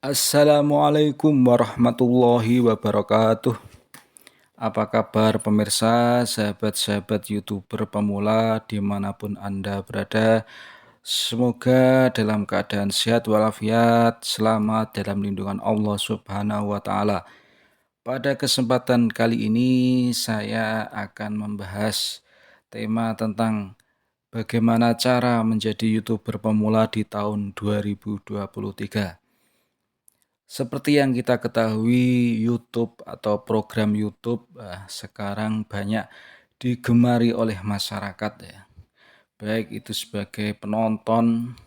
Assalamualaikum warahmatullahi wabarakatuh. Apa kabar pemirsa, sahabat-sahabat YouTuber pemula dimanapun Anda berada? Semoga dalam keadaan sehat walafiat, selamat dalam lindungan Allah Subhanahu wa Ta'ala. Pada kesempatan kali ini, saya akan membahas tema tentang bagaimana cara menjadi YouTuber pemula di tahun 2023. Seperti yang kita ketahui, YouTube atau program YouTube sekarang banyak digemari oleh masyarakat ya. Baik itu sebagai penonton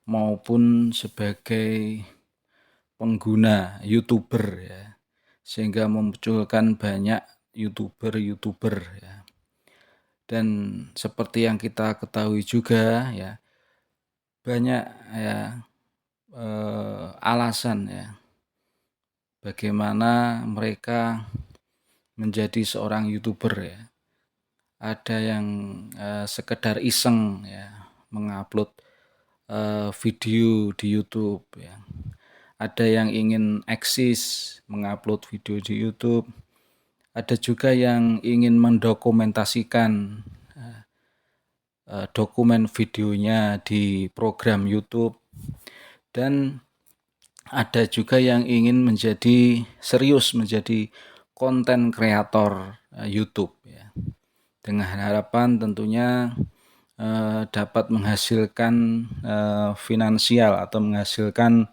maupun sebagai pengguna YouTuber ya. Sehingga memunculkan banyak YouTuber ya. Dan seperti yang kita ketahui juga ya, banyak ya alasan ya bagaimana mereka menjadi seorang YouTuber ya. Ada yang sekedar iseng ya mengupload video di YouTube ya. Ada yang ingin eksis mengupload video di YouTube. Ada juga yang ingin mendokumentasikan dokumen videonya di program YouTube. Dan ada juga yang ingin serius menjadi konten kreator YouTube ya. Dengan harapan tentunya dapat menghasilkan finansial atau menghasilkan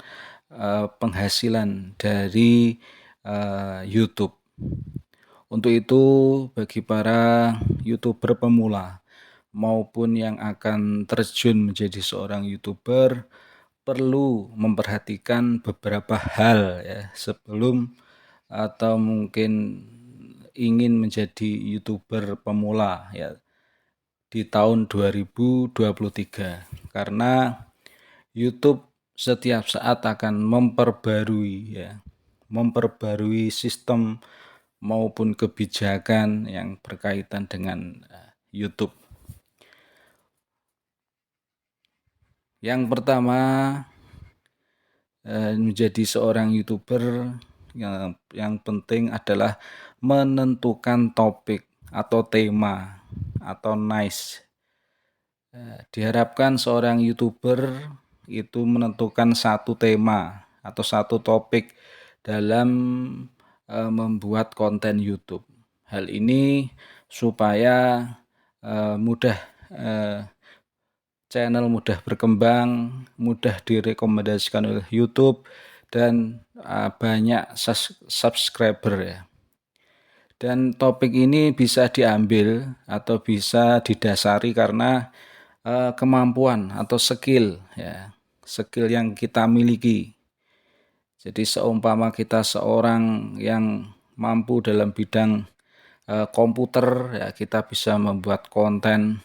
penghasilan dari YouTube. Untuk itu bagi para YouTuber pemula maupun yang akan terjun menjadi seorang YouTuber perlu memperhatikan beberapa hal ya sebelum atau mungkin ingin menjadi YouTuber pemula ya di tahun 2023, karena YouTube setiap saat akan memperbarui sistem maupun kebijakan yang berkaitan dengan YouTube. Yang pertama, menjadi seorang YouTuber yang penting adalah menentukan topik atau tema atau niche. Diharapkan seorang YouTuber itu menentukan satu tema atau satu topik dalam membuat konten YouTube. Hal ini supaya channel mudah berkembang, mudah direkomendasikan oleh YouTube, dan banyak subscriber ya. Dan topik ini bisa diambil atau bisa didasari karena kemampuan atau skill ya, skill yang kita miliki. Jadi seumpama kita seorang yang mampu dalam bidang komputer ya, kita bisa membuat konten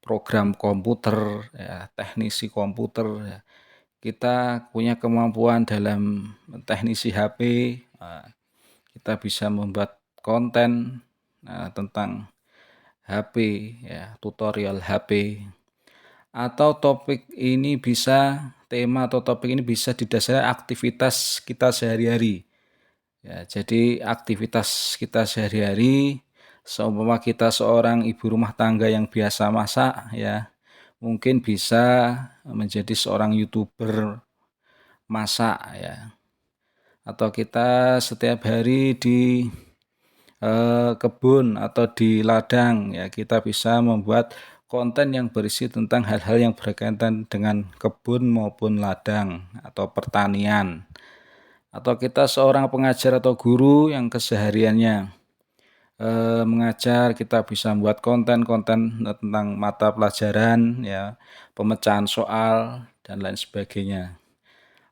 program komputer ya, teknisi komputer ya. Kita punya kemampuan dalam teknisi HP, kita bisa membuat konten tentang HP ya, tutorial HP. Atau tema atau topik ini bisa didasari aktivitas kita sehari-hari. Ya, jadi aktivitas kita sehari-hari, seumpama kita seorang ibu rumah tangga yang biasa masak ya, mungkin bisa menjadi seorang YouTuber masak ya. Atau kita setiap hari di kebun atau di ladang ya, kita bisa membuat konten yang berisi tentang hal-hal yang berkaitan dengan kebun maupun ladang atau pertanian. Atau kita seorang pengajar atau guru yang kesehariannya mengajar, kita bisa membuat konten-konten tentang mata pelajaran ya, pemecahan soal dan lain sebagainya.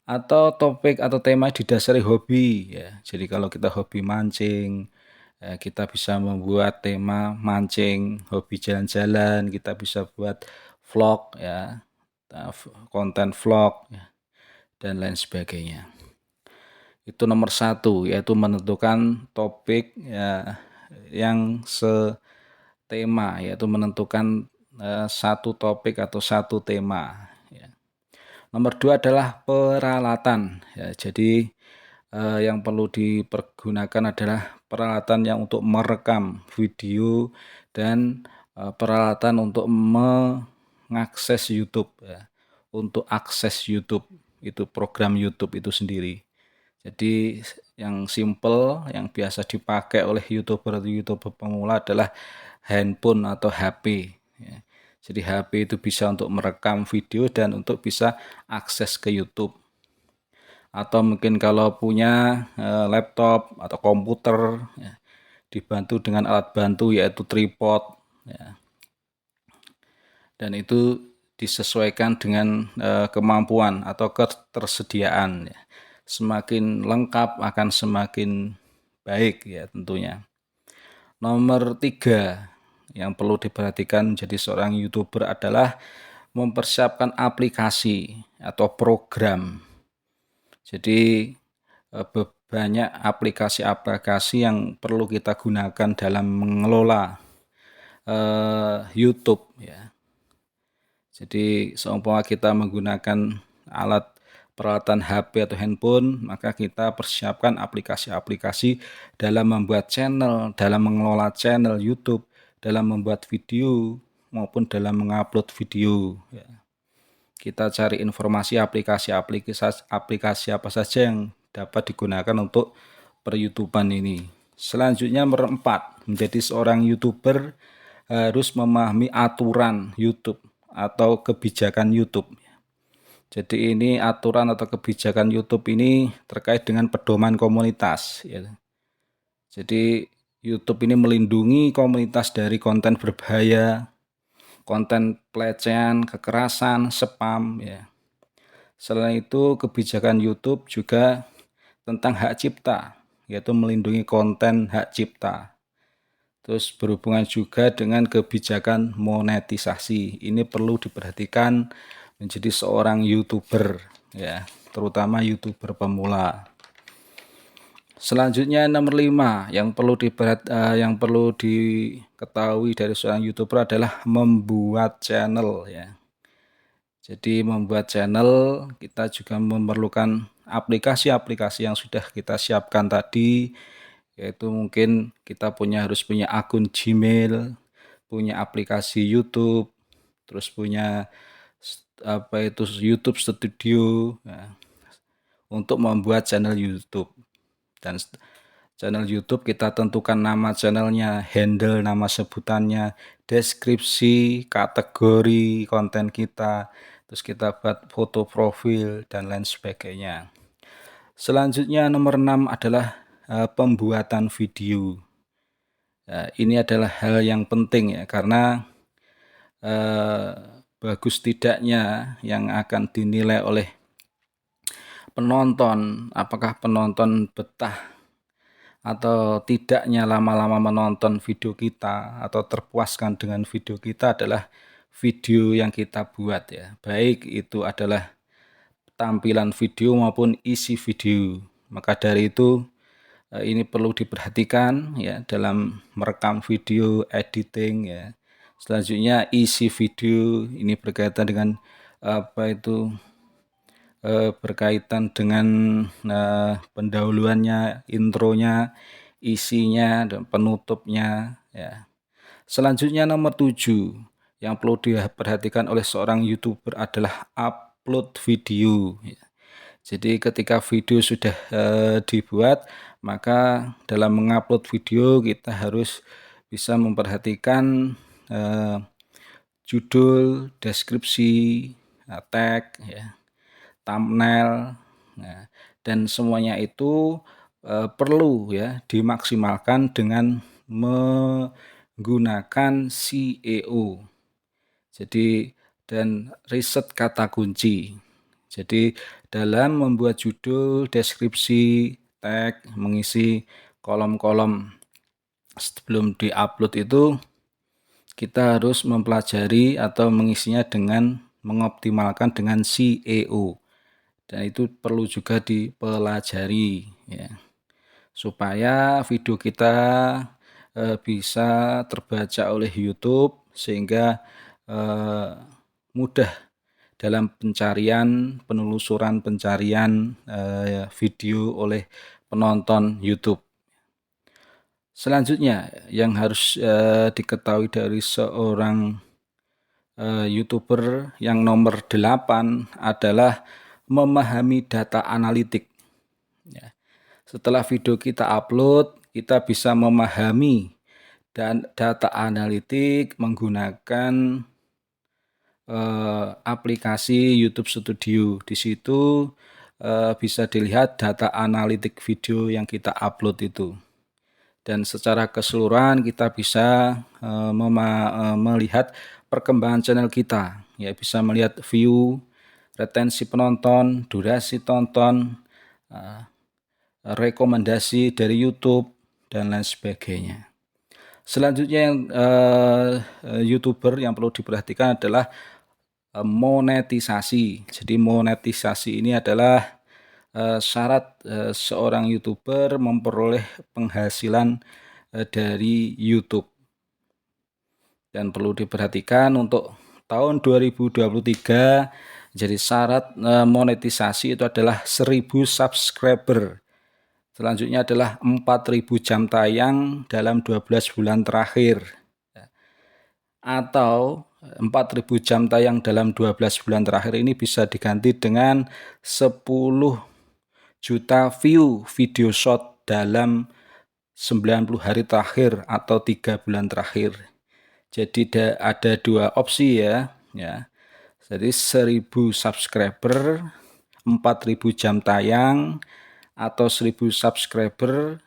Atau topik atau tema didasari hobi ya. Jadi kalau kita hobi mancing, kita bisa membuat tema mancing, hobi jalan-jalan, kita bisa buat vlog ya, konten vlog ya, dan lain sebagainya. Itu nomor satu, yaitu menentukan topik ya, yang setema, yaitu menentukan satu topik atau satu tema ya. Nomor 2 adalah peralatan, ya. Jadi, yang perlu dipergunakan adalah peralatan yang untuk merekam video dan, peralatan untuk mengakses YouTube, ya. Untuk akses YouTube, itu program YouTube itu sendiri. Jadi yang simple, yang biasa dipakai oleh YouTuber pemula adalah handphone atau HP, ya. Jadi HP itu bisa untuk merekam video dan untuk bisa akses ke YouTube. Atau mungkin kalau punya laptop atau komputer, ya, dibantu dengan alat bantu yaitu tripod, ya. Dan itu disesuaikan dengan kemampuan atau ketersediaan, ya. Semakin lengkap akan semakin baik, ya, tentunya. Nomor 3 yang perlu diperhatikan menjadi seorang YouTuber adalah mempersiapkan aplikasi atau program. Jadi banyak aplikasi-aplikasi yang perlu kita gunakan dalam mengelola YouTube, ya. Jadi seumpama kita menggunakan alat peralatan HP atau handphone, maka kita persiapkan aplikasi-aplikasi dalam membuat channel, dalam mengelola channel YouTube, dalam membuat video maupun dalam mengupload video, ya. Kita cari informasi aplikasi apa saja yang dapat digunakan untuk per-YouTuber ini. Selanjutnya nomor 4, menjadi seorang YouTuber harus memahami aturan YouTube atau kebijakan YouTube. Jadi ini aturan atau kebijakan YouTube ini terkait dengan pedoman komunitas, ya. Jadi YouTube ini melindungi komunitas dari konten berbahaya, konten pelecehan, kekerasan, spam, ya. Selain itu, kebijakan YouTube juga tentang hak cipta, yaitu melindungi konten hak cipta. Terus berhubungan juga dengan kebijakan monetisasi. Ini perlu diperhatikan menjadi seorang YouTuber, ya, terutama YouTuber pemula. Selanjutnya nomor 5 yang perlu diketahui dari seorang YouTuber adalah membuat channel, ya. Jadi membuat channel kita juga memerlukan aplikasi-aplikasi yang sudah kita siapkan tadi, yaitu mungkin kita harus punya akun Gmail, punya aplikasi YouTube, terus punya YouTube Studio, ya, untuk membuat channel YouTube. Dan channel YouTube kita tentukan nama channelnya, handle, nama sebutannya, deskripsi, kategori konten kita, terus kita buat foto profil dan lain sebagainya. Selanjutnya nomor 6 adalah pembuatan video. Ini adalah hal yang penting, ya, karena bagus tidaknya yang akan dinilai oleh penonton, apakah penonton betah atau tidaknya lama-lama menonton video kita atau terpuaskan dengan video kita adalah video yang kita buat, ya. Baik itu adalah tampilan video maupun isi video. Maka dari itu ini perlu diperhatikan, ya, dalam merekam video, editing, ya. Selanjutnya isi video ini berkaitan dengan berkaitan dengan pendahuluannya, intronya, isinya, dan penutupnya, ya. Selanjutnya nomor 7 yang perlu diperhatikan oleh seorang YouTuber adalah upload video, ya. Jadi ketika video sudah dibuat, maka dalam mengupload video kita harus bisa memperhatikan judul, deskripsi, tag, ya, thumbnail, nah, dan semuanya itu perlu, ya, dimaksimalkan dengan menggunakan SEO. Jadi dan riset kata kunci. Jadi dalam membuat judul, deskripsi, tag, mengisi kolom-kolom sebelum diupload itu kita harus mempelajari atau mengisinya dengan mengoptimalkan dengan SEO. Dan itu perlu juga dipelajari, ya, supaya video kita bisa terbaca oleh YouTube sehingga mudah dalam penelusuran pencarian video oleh penonton YouTube. Selanjutnya yang harus diketahui dari seorang YouTuber yang nomor 8 adalah memahami data analitik. Ya. Setelah video kita upload, kita bisa memahami dan data analitik menggunakan aplikasi YouTube Studio. Di situ bisa dilihat data analitik video yang kita upload itu. Dan secara keseluruhan kita bisa melihat perkembangan channel kita. Ya, bisa melihat view, retensi penonton, durasi tonton, rekomendasi dari YouTube, dan lain sebagainya. Selanjutnya yang YouTuber yang perlu diperhatikan adalah monetisasi. Jadi monetisasi ini adalah syarat seorang YouTuber memperoleh penghasilan dari YouTube. Dan perlu diperhatikan untuk tahun 2023 jadi syarat monetisasi itu adalah 1000 subscriber. Selanjutnya adalah 4000 jam tayang dalam 12 bulan terakhir. Atau 4000 jam tayang dalam 12 bulan terakhir ini bisa diganti dengan 10 juta view video short dalam 90 hari terakhir atau 3 bulan terakhir. Jadi ada dua opsi ya. Jadi 1000 subscriber, 4000 jam tayang, atau 1000 subscriber,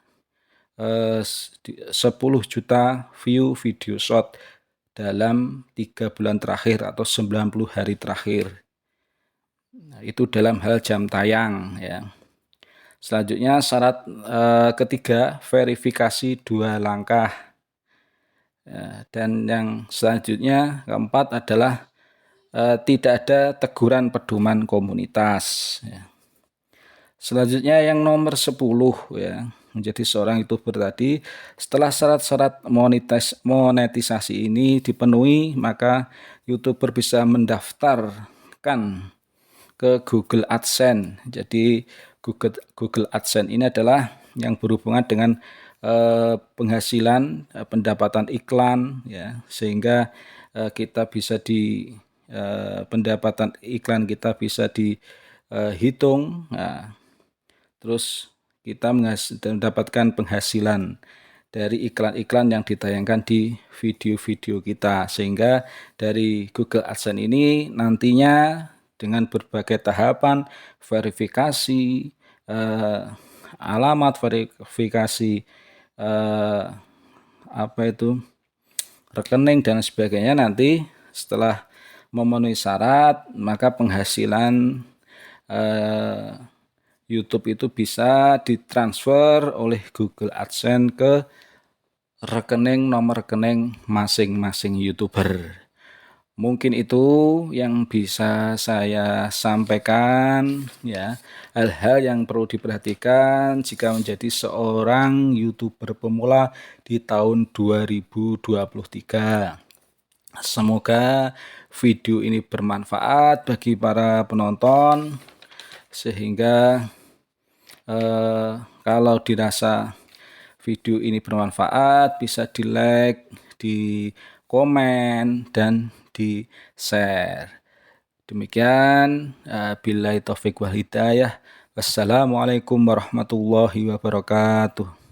10 juta view video short dalam 3 bulan terakhir atau 90 hari terakhir. Nah, itu dalam hal jam tayang ya. Selanjutnya syarat ketiga, verifikasi 2 langkah. Ya, dan yang selanjutnya keempat adalah tidak ada teguran pedoman komunitas. Ya. Selanjutnya yang nomor 10 ya, menjadi seorang YouTuber tadi, setelah syarat-syarat monetisasi ini dipenuhi, maka YouTuber bisa mendaftarkan ke Google AdSense. Jadi Google AdSense ini adalah yang berhubungan dengan penghasilan pendapatan iklan ya, sehingga kita bisa pendapatan iklan kita bisa dihitung. Nah, terus kita mendapatkan penghasilan dari iklan-iklan yang ditayangkan di video-video kita, sehingga dari Google AdSense ini nantinya dengan berbagai tahapan verifikasi alamat, verifikasi rekening dan sebagainya, nanti setelah memenuhi syarat maka penghasilan YouTube itu bisa ditransfer oleh Google AdSense ke nomor rekening masing-masing YouTuber. Mungkin itu yang bisa saya sampaikan ya, hal-hal yang perlu diperhatikan jika menjadi seorang YouTuber pemula di tahun 2023. Semoga video ini bermanfaat bagi para penonton, sehingga kalau dirasa video ini bermanfaat bisa di like, di komen, dan di share. Demikian, billahi taufik wal hidayah. Wassalamualaikum warahmatullahi wabarakatuh.